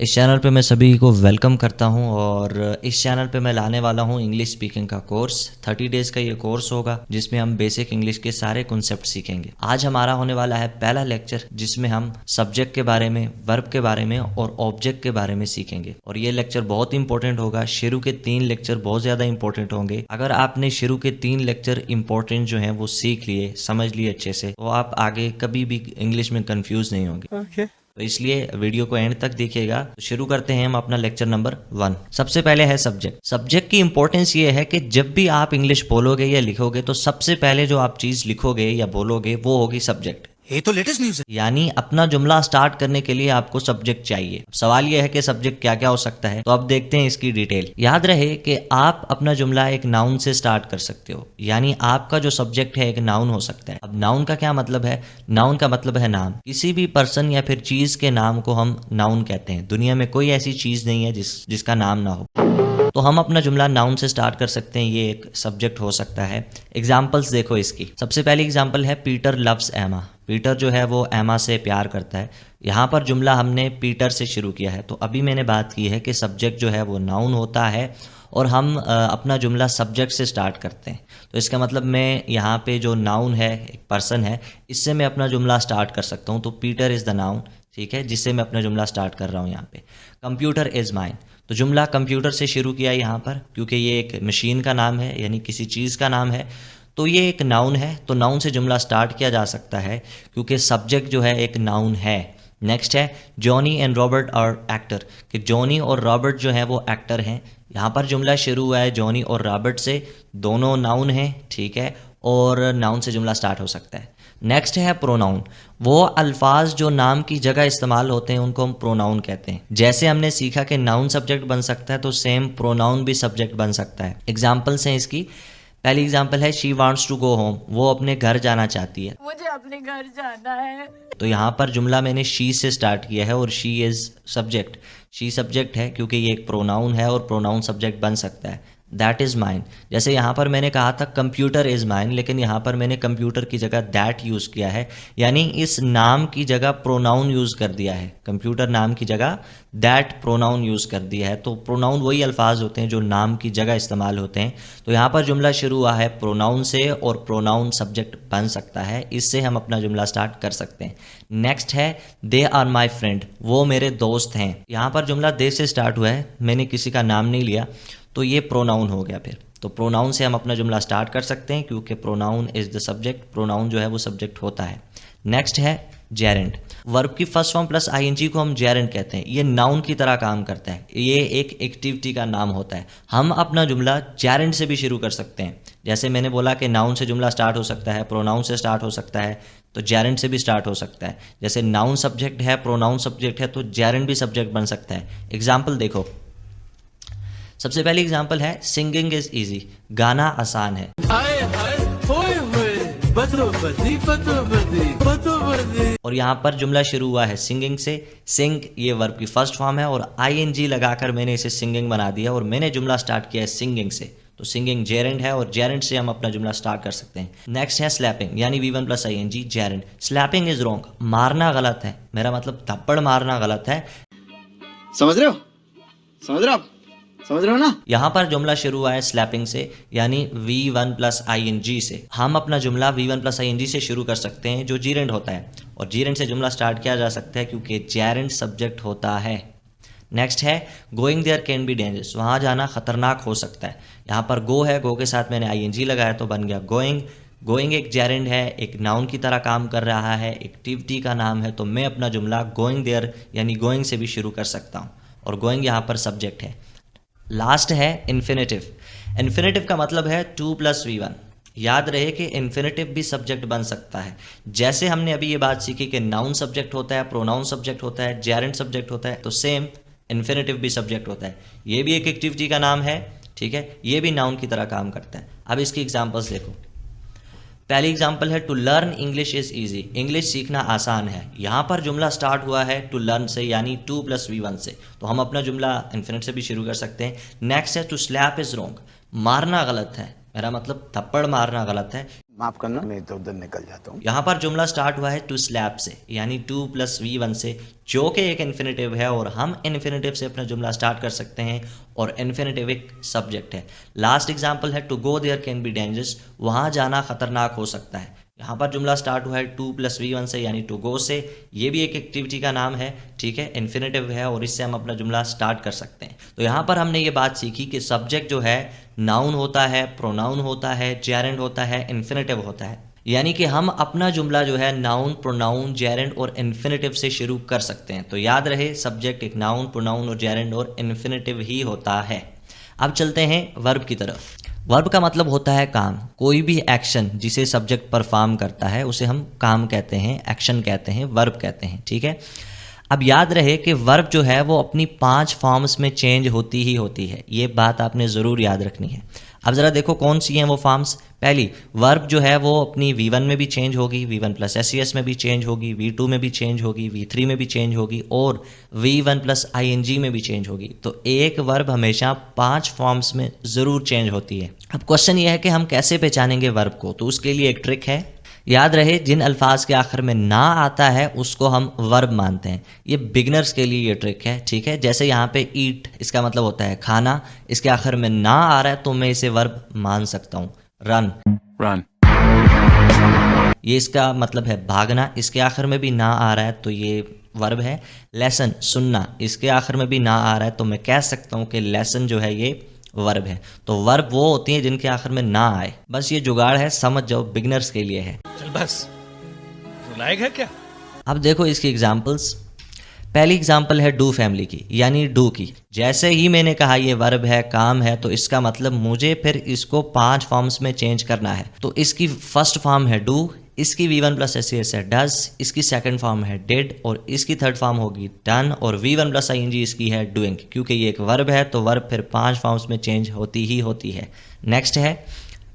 इस चैनल पे मैं सभी को वेलकम करता हूं और इस चैनल पे मैं लाने वाला हूं इंग्लिश स्पीकिंग का कोर्स। 30 डेज़ का ये कोर्स होगा जिसमें हम बेसिक इंग्लिश के सारे कॉन्सेप्ट सीखेंगे। आज हमारा होने वाला है पहला लेक्चर जिसमें हम सब्जेक्ट के बारे में, वर्ब के बारे में और ऑब्जेक्ट के बारे में सीखेंगे और ये लेक्चर बहुत इंपॉर्टेंट होगा। शुरू के 3 लेक्चर बहुत ज़्यादा इंपॉर्टेंट होंगे। अगर आपने शुरू के 3 लेक्चर इंपॉर्टेंट जो हैं वो सीख लिए, समझ लिए अच्छे से, तो आप आगे कभी भी इंग्लिश में कंफ्यूज नहीं होंगे। तो इसलिए वीडियो को एंड तक देखिएगा। तो शुरू करते हैं हम अपना लेक्चर नंबर 1। सबसे पहले है सब्जेक्ट। सब्जेक्ट की इंपॉर्टेंस ये है कि जब भी आप इंग्लिश बोलोगे या लिखोगे तो सबसे पहले जो आप चीज लिखोगे या बोलोगे वो होगी सब्जेक्ट। ये तो लेटेस्ट न्यूज़ है। यानी अपना जुमला स्टार्ट करने के लिए आपको सब्जेक्ट चाहिए। सवाल यह है कि सब्जेक्ट क्या क्या हो सकता है, तो अब देखते हैं इसकी डिटेल। याद रहे कि आप अपना जुमला एक नाउन से स्टार्ट कर सकते हो, यानी आपका जो सब्जेक्ट है एक नाउन हो सकता है। अब नाउन का क्या मतलब है? नाउन का मतलब है नाम। किसी भी पर्सन या फिर चीज के नाम को हम नाउन कहते हैं। दुनिया में कोई ऐसी चीज नहीं है जिसका नाम ना हो। तो हम अपना जुमला नाउन से स्टार्ट कर सकते हैं, ये एक सब्जेक्ट हो सकता है। एग्जाम्पल्स देखो इसकी। सबसे पहली एग्जाम्पल है पीटर लव्स एमा। पीटर जो है वो एमा से प्यार करता है। यहाँ पर जुमला हमने पीटर से शुरू किया है। तो अभी मैंने बात की है कि सब्जेक्ट जो है वो नाउन होता है और हम अपना जुमला सब्जेक्ट से स्टार्ट करते हैं। तो इसका मतलब मैं यहाँ पे जो नाउन है, एक पर्सन है, इससे मैं अपना जुमला स्टार्ट कर सकता हूँ। तो पीटर इज़ द नाउन, ठीक है, जिससे मैं अपना जुमला स्टार्ट कर रहा हूँ यहाँ पे। Computer is mine. तो जुमला कंप्यूटर से शुरू किया यहाँ पर, क्योंकि ये एक मशीन का नाम है, यानी किसी चीज़ का नाम है। तो ये एक नाउन है, तो नाउन से जुमला स्टार्ट किया जा सकता है क्योंकि सब्जेक्ट जो है एक नाउन है। नेक्स्ट है Johnny and Robert are actor, कि जॉनी और रॉबर्ट जो है वो एक्टर हैं। यहाँ पर जुमला शुरू हुआ है जॉनी और रॉबर्ट से, दोनों नाउन हैं, ठीक है, और नाउन से जुमला स्टार्ट हो सकता है। नेक्स्ट है प्रोनाउन। वो अल्फाज जो नाम की जगह इस्तेमाल होते हैं उनको हम प्रोनाउन कहते हैं। जैसे हमने सीखा कि नाउन सब्जेक्ट बन सकता है, तो सेम प्रोनाउन भी सब्जेक्ट बन सकता है। एग्जाम्पल्स हैं इसकी। पहली एग्जाम्पल है she wants to go home, वो अपने घर जाना चाहती है। मुझे अपने घर जाना है। तो यहाँ पर जुमला मैंने शी से स्टार्ट किया है और she is subject. She subject है क्योंकि ये एक प्रोनाउन है और प्रोनाउन सब्जेक्ट बन सकता है। That is mine. जैसे यहाँ पर मैंने कहा था कंप्यूटर इज़ माइन, लेकिन यहाँ पर मैंने कंप्यूटर की जगह दैट यूज़ किया है, यानी इस नाम की जगह प्रोनाउन यूज़ कर दिया है। कंप्यूटर नाम की जगह दैट प्रोनाउन यूज़ कर दिया है। तो प्रोनाउन वही अल्फाज होते हैं जो नाम की जगह इस्तेमाल होते हैं। तो यहाँ पर जुमला शुरू हुआ है प्रोनाउन से और प्रोनाउन सब्जेक्ट बन सकता है, इससे हम अपना जुमला स्टार्ट कर सकते हैं। नेक्स्ट है दे आर माई फ्रेंड, वो मेरे दोस्त हैं। यहाँ पर जुमला दे से स्टार्ट हुआ है, मैंने किसी का नाम नहीं लिया, तो ये प्रोनाउन हो गया। फिर तो प्रोनाउन से हम अपना जुमला स्टार्ट कर सकते हैं क्योंकि pronoun is the subject, pronoun जो है वो सब्जेक्ट होता है। नेक्स्ट है जेरेंट। वर्ब की फर्स्ट फॉर्म प्लस आईएनजी को हम जेरेंट कहते हैं। ये नाउन की तरह काम करता है, ये एक एक्टिविटी का नाम होता है। हम अपना जुमला जेरेंट से भी शुरू कर सकते हैं। जैसे मैंने बोला कि नाउन से जुमला स्टार्ट हो सकता है, प्रोनाउन से स्टार्ट हो सकता है, तो जेरेंट से भी स्टार्ट हो सकता है। जैसे नाउन सब्जेक्ट है, प्रोनाउन सब्जेक्ट है, तो जेरेंट भी सब्जेक्ट बन सकता है। एग्जाम्पल देखो। सबसे पहली एग्जाम्पल है सिंगिंग इज इजी, गाना आसान है। आए आए होए होए बदो बदी बदो बदी बदो बदी। और यहाँ पर जुमला शुरू हुआ है सिंगिंग से। सिंग ये वर्ब की फर्स्ट फॉर्म है और आईएनजी लगाकर मैंने इसे सिंगिंग बना दिया और मैंने जुमला स्टार्ट किया है सिंगिंग से। तो सिंगिंग जेरेंट है और जेरेंट से हम अपना जुमला स्टार्ट कर सकते हैं। नेक्स्ट है स्लैपिंग, यानी V1 plus ING gerund. Slapping is wrong, मारना गलत है। मेरा मतलब थप्पड़ मारना गलत है। समझ रहे हो? समझ रहे हो आप? समझ रहे हो ना? यहाँ पर जुमला शुरू हुआ है स्लैपिंग से, यानी V1 प्लस आईएनजी से। हम अपना जुमला V1 प्लस आईएनजी से शुरू कर सकते हैं जो जीरेंट होता है, और जीरेंट से जुमला स्टार्ट किया जा सकता है क्योंकि जेरेंट सब्जेक्ट होता है। नेक्स्ट है going there can be dangerous, वहाँ जाना खतरनाक हो सकता है। यहाँ पर गो है, गो के साथ मैंने आईएनजी लगाया तो बन गया गोइंग। गोइंग एक जेरेंट है, एक नाउन की तरह काम कर रहा है, एक्टिविटी का नाम है, तो मैं अपना जुमला गोइंग देयर यानी गोइंग से भी शुरू कर सकता हूँ और गोइंग यहाँ पर सब्जेक्ट है। लास्ट है इन्फिनेटिव। इन्फिनेटिव का मतलब है 2 प्लस V1। याद रहे कि इन्फिनेटिव भी सब्जेक्ट बन सकता है। जैसे हमने अभी ये बात सीखी कि नाउन सब्जेक्ट होता है, प्रोनाउन सब्जेक्ट होता है, जेरेंट सब्जेक्ट होता है, तो सेम इन्फिनेटिव भी सब्जेक्ट होता है। ये भी एक एक्टिविटी का नाम है, ठीक है, ये भी नाउन की तरह काम करता है। अब इसकी एग्जाम्पल्स देखो। पहली एग्जाम्पल है to learn English is easy, English सीखना आसान है। यहाँ पर जुमला स्टार्ट हुआ है टू लर्न से, यानी 2 प्लस V1 से, तो हम अपना जुमला इन्फिनिट से भी शुरू कर सकते हैं। नेक्स्ट है टू स्लैप इज रॉन्ग, मारना गलत है। मेरा मतलब थप्पड़ मारना गलत है। माफ करना, मैं इधर उधर निकल जाता हूँ। यहाँ पर जुमला स्टार्ट हुआ है टू स्लैब से, यानी टू प्लस V1 से, जो कि एक इन्फिनेटिव है और हम इन्फिनेटिव से अपना जुमला स्टार्ट कर सकते हैं और इन्फिनेटिव एक सब्जेक्ट है। लास्ट एग्जाम्पल है to go there can be dangerous, वहाँ जाना खतरनाक हो सकता है। यहाँ पर जुमला स्टार्ट हुआ है टू प्लस V1 से, यानी टू गो से, ये भी एक एक्टिविटी का नाम है, ठीक है, इन्फिनेटिव है और इससे हम अपना जुमला स्टार्ट कर सकते हैं। तो यहाँ पर हमने ये बात सीखी कि सब्जेक्ट जो है नाउन होता है, प्रोनाउन होता है, जेरेंड होता है, इन्फिनेटिव होता है, यानी कि हम अपना जुमला जो है नाउन, प्रोनाउन, जेरेंड और इन्फिनेटिव से शुरू कर सकते हैं। तो याद रहे, सब्जेक्ट एक नाउन, प्रोनाउन और जेरेंड और इन्फिनेटिव ही होता है। अब चलते हैं वर्ब की तरफ। वर्ब का मतलब होता है काम। कोई भी एक्शन जिसे सब्जेक्ट परफॉर्म करता है उसे हम काम कहते हैं, एक्शन कहते हैं, वर्ब कहते हैं, ठीक है। अब याद रहे कि वर्ब जो है वो अपनी 5 फॉर्म्स में चेंज होती ही होती है, ये बात आपने ज़रूर याद रखनी है। अब ज़रा देखो कौन सी हैं वो फॉर्म्स। पहली, वर्ब जो है वो अपनी V1 में भी चेंज होगी, V1 प्लस SES में भी चेंज होगी, V2 में भी चेंज होगी, V3 में भी चेंज होगी और V1 प्लस ING में भी चेंज होगी। तो एक वर्ब हमेशा 5 फॉर्म्स में ज़रूर चेंज होती है। अब क्वेश्चन ये है कि हम कैसे पहचानेंगे वर्ब को, तो उसके लिए एक ट्रिक है। याद रहे, जिन अल्फाज के आखिर में ना आता है उसको हम वर्ब मानते हैं। ये बिगनर्स के लिए ये ट्रिक है, ठीक है। जैसे यहाँ पे ईट, इसका मतलब होता है खाना, इसके आखिर में ना आ रहा है तो मैं इसे वर्ब मान सकता हूँ। रन, ये इसका मतलब है भागना, इसके आखिर में भी ना आ रहा है तो ये वर्ब है। लेसन, सुनना, इसके आखिर में भी ना आ रहा है तो मैं कह सकता हूँ कि लेसन जो है ये वर्ब है। तो वर्ब वो होती हैं जिनके आखिर में ना आए। बस ये जुगाड़ है, समझ जाओ, बिगनर्स के लिए है। चल बस, रुलाएगा है क्या? अब देखो इसकी एग्जांपल्स। पहली एग्जांपल है डू फैमिली की, यानी डू की। जैसे ही मैंने कहा ये वर्ब है, काम है, तो इसका मतलब मुझे फिर इसको 5 फॉर्म्स में चेंज करना है। तो इसकी फर्स्ट फॉर्म है डू, इसकी V1 प्लस SES है डज, इसकी सेकंड फॉर्म है डिड और इसकी थर्ड फॉर्म होगी डन और V1 प्लस ING इसकी है डूइंग। क्योंकि ये एक वर्ब है तो वर्ब फिर 5 फॉर्म्स में चेंज होती ही होती है। नेक्स्ट है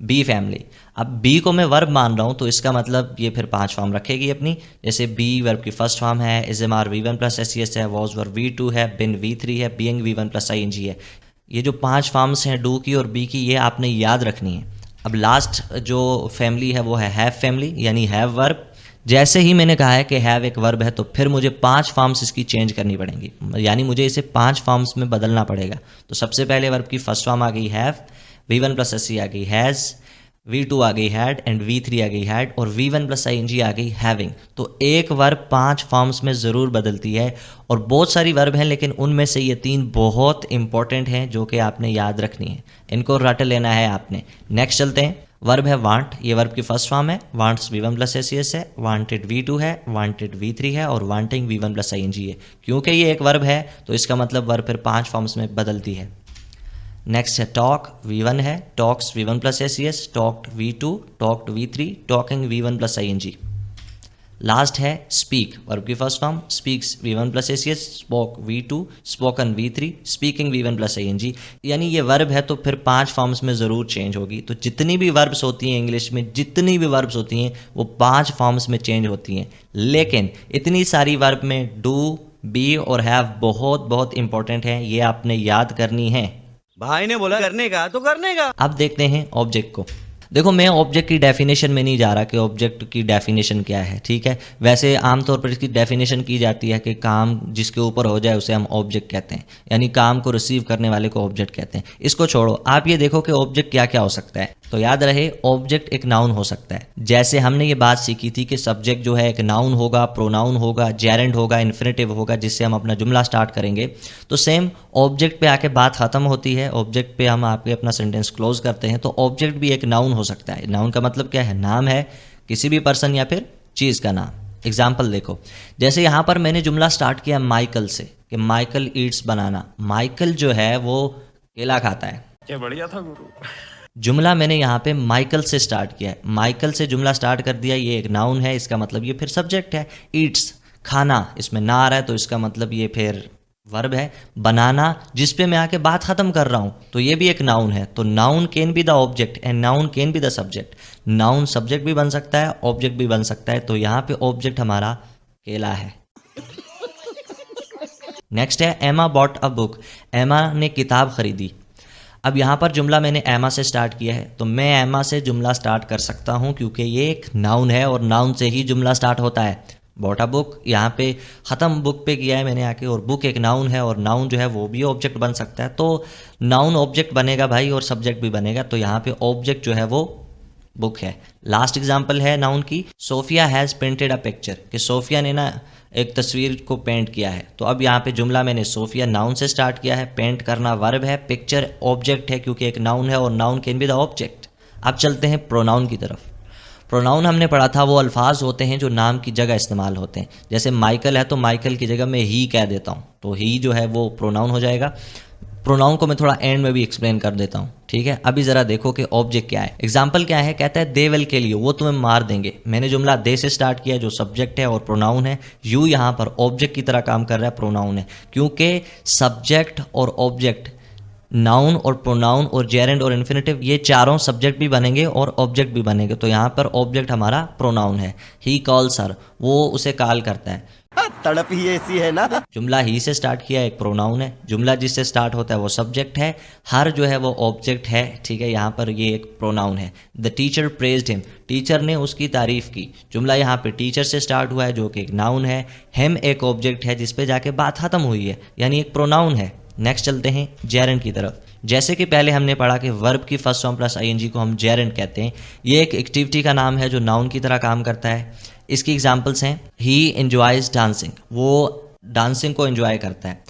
बी फैमिली। अब बी को मैं वर्ब मान रहा हूँ तो इसका मतलब ये फिर 5 फॉर्म रखेगी अपनी। जैसे बी वर्ब की फर्स्ट फॉर्म है, इज़मार V1 प्लस SES है, वॉज वर्ब V2 है, बिन V3 है, बीइंग V1 प्लस ING है। ये जो 5 फॉर्म्स हैं डू की और बी की, ये आपने याद रखनी है। अब लास्ट जो फैमिली है वो है हैव फैमिली, यानी हैव वर्ब। जैसे ही मैंने कहा है कि हैव एक वर्ब है तो फिर मुझे 5 फॉर्म्स इसकी चेंज करनी पड़ेंगी, यानी मुझे इसे 5 फॉर्म्स में बदलना पड़ेगा। तो सबसे पहले वर्ब की फर्स्ट फॉर्म आ गई हैव, V1 प्लस SE आ गई हैज़, V2 आ गई हैड एंड V3 आ गई हैड और V1 प्लस ING आ गई हैविंग। तो एक वर्ब 5 फॉर्म्स में ज़रूर बदलती है और बहुत सारी वर्ब हैं, लेकिन उनमें से ये 3 बहुत इंपॉर्टेंट हैं जो कि आपने याद रखनी है, इनको रट लेना है आपने। नेक्स्ट चलते हैं। वर्ब है वांट, ये वर्ब की फर्स्ट फॉर्म है, वांट्स V1 प्लस SES है, वांटेड V2 है, वांटेड V3 है और वांटिंग V1 प्लस ING है। क्योंकि ये एक वर्ब है तो इसका मतलब वर्ब फिर 5 फॉर्म्स में बदलती है। नेक्स्ट है टॉक, V1 है, talks V1 plus SES, talked V2, talked V3, talking V1 plus ING। Last है स्पीक, वर्ब की first form, speaks V1 plus SES, spoke V2, spoken V3, speaking V1 plus ING। यानी ये verb है तो फिर 5 forms में ज़रूर change होगी। तो जितनी भी वर्ब्स होती हैं इंग्लिश में, जितनी भी वर्ब्स होती हैं वो 5 फॉर्म्स में चेंज होती हैं। लेकिन इतनी सारी वर्ब में डू, बी और हैव बहुत बहुत इंपॉर्टेंट हैं, ये आपने याद करनी है। भाई ने बोला करने का तो करने का। अब देखते हैं ऑब्जेक्ट को। देखो, मैं ऑब्जेक्ट की डेफिनेशन में नहीं जा रहा कि ऑब्जेक्ट की डेफिनेशन क्या है, ठीक है। वैसे आमतौर पर इसकी डेफिनेशन की जाती है कि काम जिसके ऊपर हो जाए उसे हम ऑब्जेक्ट कहते हैं, यानी काम को रिसीव करने वाले को ऑब्जेक्ट कहते हैं। इसको छोड़ो, आप ये देखो कि ऑब्जेक्ट क्या क्या हो सकता है। तो याद रहे, ऑब्जेक्ट एक नाउन हो सकता है। जैसे हमने ये बात सीखी थी कि सब्जेक्ट जो है एक नाउन होगा, प्रोनाउन होगा, जेरेंड होगा, इन्फिनेटिव होगा, जिससे हम अपना जुमला स्टार्ट करेंगे। तो सेम ऑब्जेक्ट पे आके बात खत्म होती है, ऑब्जेक्ट पे हम आके अपना सेंटेंस क्लोज करते हैं। तो ऑब्जेक्ट भी एक नाउन हो सकता है। नाउन का मतलब क्या है? नाम है, किसी भी पर्सन या फिर चीज़ का नाम। एग्जाम्पल देखो, जैसे यहाँ पर मैंने जुमला स्टार्ट किया माइकल से कि माइकल ईट्स बनाना। माइकल जो है वो केला खाता है। क्या बढ़िया था गुरु। जुमला मैंने यहाँ पे माइकल से स्टार्ट किया है, माइकल से जुमला स्टार्ट कर दिया, ये एक नाउन है, इसका मतलब ये फिर सब्जेक्ट है। ईट्स, खाना, इसमें ना आ रहा है तो इसका मतलब ये फिर वर्ब है। बनाना, जिस पे मैं आके बात खत्म कर रहा हूँ, तो ये भी एक नाउन है। तो noun can be the object and noun can be the subject. Noun subject भी बन सकता है, ऑब्जेक्ट भी बन सकता है। तो यहाँ पे ऑब्जेक्ट हमारा केला है। नेक्स्ट है एमा बॉट अ बुक, एमा ने किताब खरीदी। अब यहाँ पर जुमला मैंने एमा से स्टार्ट किया है, तो मैं एमा से जुमला स्टार्ट कर सकता हूँ क्योंकि ये एक नाउन है और नाउन से ही जुमला स्टार्ट होता है। बॉट अ बुक, यहाँ पे ख़त्म बुक पे किया है मैंने आके, और बुक एक नाउन है और नाउन जो है वो भी ऑब्जेक्ट बन सकता है, तो नाउन ऑब्जेक्ट बनेगा भाई और सब्जेक्ट भी बनेगा, तो यहाँ पे ऑब्जेक्ट जो है वो बुक है। लास्ट एग्जाम्पल है नाउन की, Sophia has painted a picture, कि सोफिया ने ना एक तस्वीर को पेंट किया है। तो अब यहाँ पे जुमला मैंने सोफिया नाउन से स्टार्ट किया है, पेंट करना वर्ब है, पिक्चर ऑब्जेक्ट है क्योंकि एक नाउन है और noun can be the object. अब चलते हैं प्रोनाउन की तरफ। प्रोनाउन हमने पढ़ा था वो अल्फाज होते हैं जो नाम की जगह इस्तेमाल होते हैं। जैसे माइकल है तो माइकल की जगह मैं ही कह देता हूँ, तो ही जो है वो प्रोनाउन हो जाएगा। प्रोनाउन को मैं थोड़ा एंड में भी एक्सप्लेन कर देता हूँ, ठीक है। अभी ज़रा देखो कि ऑब्जेक्ट क्या है। एग्जाम्पल क्या है, कहता है दे विल के लिए, वो तुम्हें मार देंगे। मैंने जुमला दे से स्टार्ट किया जो सब्जेक्ट है और प्रोनाउन है। यू यहाँ पर ऑब्जेक्ट की तरह काम कर रहा है, प्रोनाउन है, क्योंकि सब्जेक्ट और ऑब्जेक्ट, नाउन और प्रोनाउन और जेरेंड और इन्फिनेटिव, ये चारों सब्जेक्ट भी बनेंगे और ऑब्जेक्ट भी बनेंगे। तो यहाँ पर ऑब्जेक्ट हमारा प्रोनाउन है। ही कॉल्स हर, वो उसे कॉल करता है। तड़प ही ऐसी है ना। जुमला ही से स्टार्ट किया, एक प्रोनाउन है। जुमला जिससे स्टार्ट होता है वो सब्जेक्ट है। हर जो है वो ऑब्जेक्ट है, ठीक है। यहाँ पर ये एक प्रोनाउन है। The teacher praised him, teacher ने उसकी तारीफ की। जुमला यहाँ पे टीचर से स्टार्ट हुआ है जो कि एक नाउन है। हिम एक ऑब्जेक्ट है जिस पे जाके बात खत्म हुई है, यानी एक प्रोनाउन है। नेक्स्ट चलते हैं जेरेंड की तरफ। जैसे कि पहले हमने पढ़ा कि वर्ब की फर्स्ट फॉर्म प्लस आईएनजी को हम जेरेंड कहते हैं। ये एक एक्टिविटी का नाम है जो नाउन की तरह काम करता है। इसकी एग्जांपल्स हैं, ही एंजॉयज डांसिंग, वो डांसिंग को एंजॉय करता है।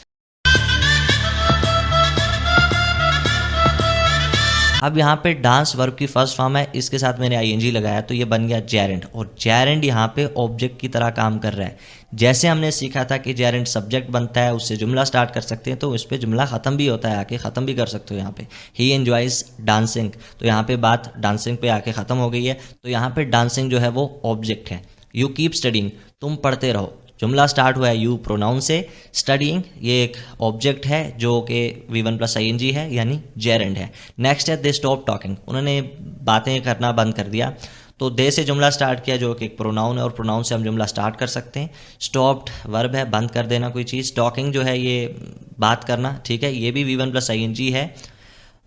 अब यहाँ पे डांस वर्ब की फर्स्ट फॉर्म है, इसके साथ मैंने आईएनजी लगाया तो ये बन गया जेरेंड, और जेरेंड यहाँ पे ऑब्जेक्ट की तरह काम कर रहा है। जैसे हमने सीखा था कि जेरेंड सब्जेक्ट बनता है, उससे जुमला स्टार्ट कर सकते हैं, तो इस पे जुमला ख़त्म भी होता है, आके ख़त्म भी कर सकते हो। यहाँ पे ही एंजॉयज डांसिंग, तो यहाँ पे बात डांसिंग पे आके ख़त्म हो गई है, तो यहाँ पे डांसिंग जो है वो ऑब्जेक्ट है। यू कीप स्टडिंग, तुम पढ़ते रहो। जुमला स्टार्ट हुआ है यू प्रोनाउन से, स्टडिंग ये एक ऑब्जेक्ट है जो कि V1 प्लस ING है, यानी जेरेंड है। नेक्स्ट है दे स्टॉप टॉकिंग, उन्होंने बातें करना बंद कर दिया। तो दे से जुमला स्टार्ट किया जो कि एक प्रोनाउन है, और प्रोनाउन से हम जुमला स्टार्ट कर सकते हैं। स्टॉप्ड वर्ब है, बंद कर देना कोई चीज़। टॉकिंग जो है ये बात करना, ठीक है, ये भी V1 प्लस ING है,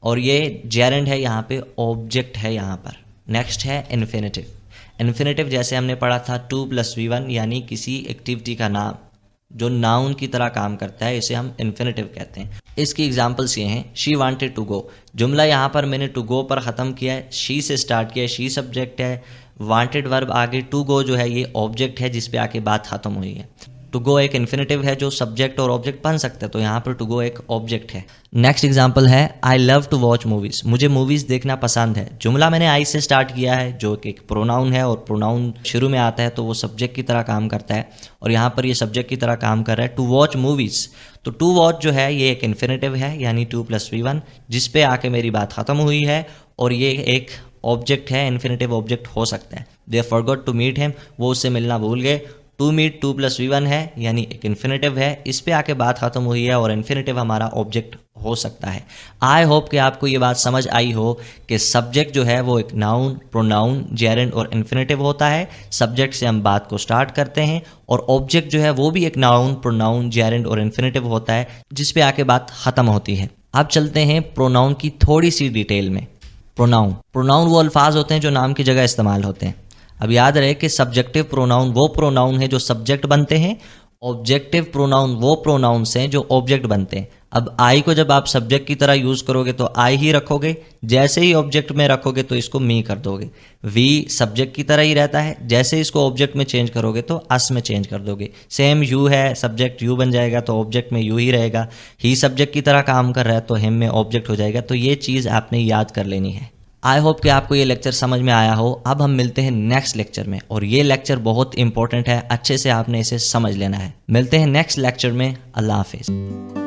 और ये जेरेंड है, यहाँ पे ऑब्जेक्ट है यहाँ पर। नेक्स्ट है इन्फिनेटिव। इन्फिनेटिव जैसे हमने पढ़ा था 2 + V1, यानी किसी एक्टिविटी का नाम जो नाउन की तरह काम करता है, इसे हम इन्फिनेटिव कहते हैं। इसकी एग्जांपल्स ये हैं, शी वांटेड टू गो, जुमला यहाँ पर मैंने टू गो पर ख़त्म किया है, शी से स्टार्ट किया है, शी सब्जेक्ट है, वांटेड वर्ब आगे, टू गो जो है ये ऑब्जेक्ट है जिस पे आके बात ख़त्म हुई है। टू गो एक इन्फिनेटिव है जो सब्जेक्ट और ऑब्जेक्ट बन सकता है, तो यहाँ पर टू गो एक ऑब्जेक्ट है। नेक्स्ट एग्जांपल है I love to watch movies, मुझे मूवीज़ देखना पसंद है। जुमला मैंने आई से स्टार्ट किया है जो कि एक प्रोनाउन है, और प्रोनाउन शुरू में आता है तो वो सब्जेक्ट की तरह काम करता है, और यहाँ पर ये सब्जेक्ट की तरह काम कर रहा है। टू वॉच मूवीज़, तो टू वॉच जो है ये एक इन्फिनेटिव है, यानी 2 + V1, जिस पे आके मेरी बात ख़त्म हुई है, और ये एक ऑब्जेक्ट है, इन्फिनेटिव ऑब्जेक्ट हो सकता है। दे फॉरगॉट टू मीट हिम, वो उससे मिलना भूल गए। टू मीट 2 + V1 है, यानी एक इन्फिनेटिव है, इस पे आके बात खत्म हुई है, और इन्फिनेटिव हमारा ऑब्जेक्ट हो सकता है। आई होप कि आपको ये बात समझ आई हो कि सब्जेक्ट जो है वो एक नाउन, प्रोनाउन, जेरेंड और इन्फिनेटिव होता है। सब्जेक्ट से हम बात को स्टार्ट करते हैं, और ऑब्जेक्ट जो है वो भी एक नाउन, प्रोनाउन, जेरेंड और इन्फिनेटिव होता है जिस पे आके बात खत्म होती है। अब चलते हैं प्रोनाउन की थोड़ी सी डिटेल में। प्रोनाउन वो अल्फाज होते हैं जो नाम की जगह इस्तेमाल होते हैं। अब याद रहे कि सब्जेक्टिव प्रोनाउन वो प्रोनाउन है जो सब्जेक्ट बनते हैं, ऑब्जेक्टिव प्रोनाउन वो प्रोनाउंस हैं जो ऑब्जेक्ट बनते हैं। अब आई को जब आप सब्जेक्ट की तरह यूज़ करोगे तो आई ही रखोगे, जैसे ही ऑब्जेक्ट में रखोगे तो इसको मी कर दोगे। वी सब्जेक्ट की तरह ही रहता है, जैसे इसको ऑब्जेक्ट में चेंज करोगे तो अस में चेंज कर दोगे। सेम यू है, सब्जेक्ट यू बन जाएगा तो ऑब्जेक्ट में यू ही रहेगा। ही सब्जेक्ट की तरह काम कर रहा है तो हिम में ऑब्जेक्ट हो जाएगा। तो ये चीज़ आपने याद कर लेनी है। आई होप कि आपको ये लेक्चर समझ में आया हो। अब हम मिलते हैं नेक्स्ट लेक्चर में, और ये लेक्चर बहुत इंपॉर्टेंट है, अच्छे से आपने इसे समझ लेना है। मिलते हैं नेक्स्ट लेक्चर में। अल्लाह हाफिज़।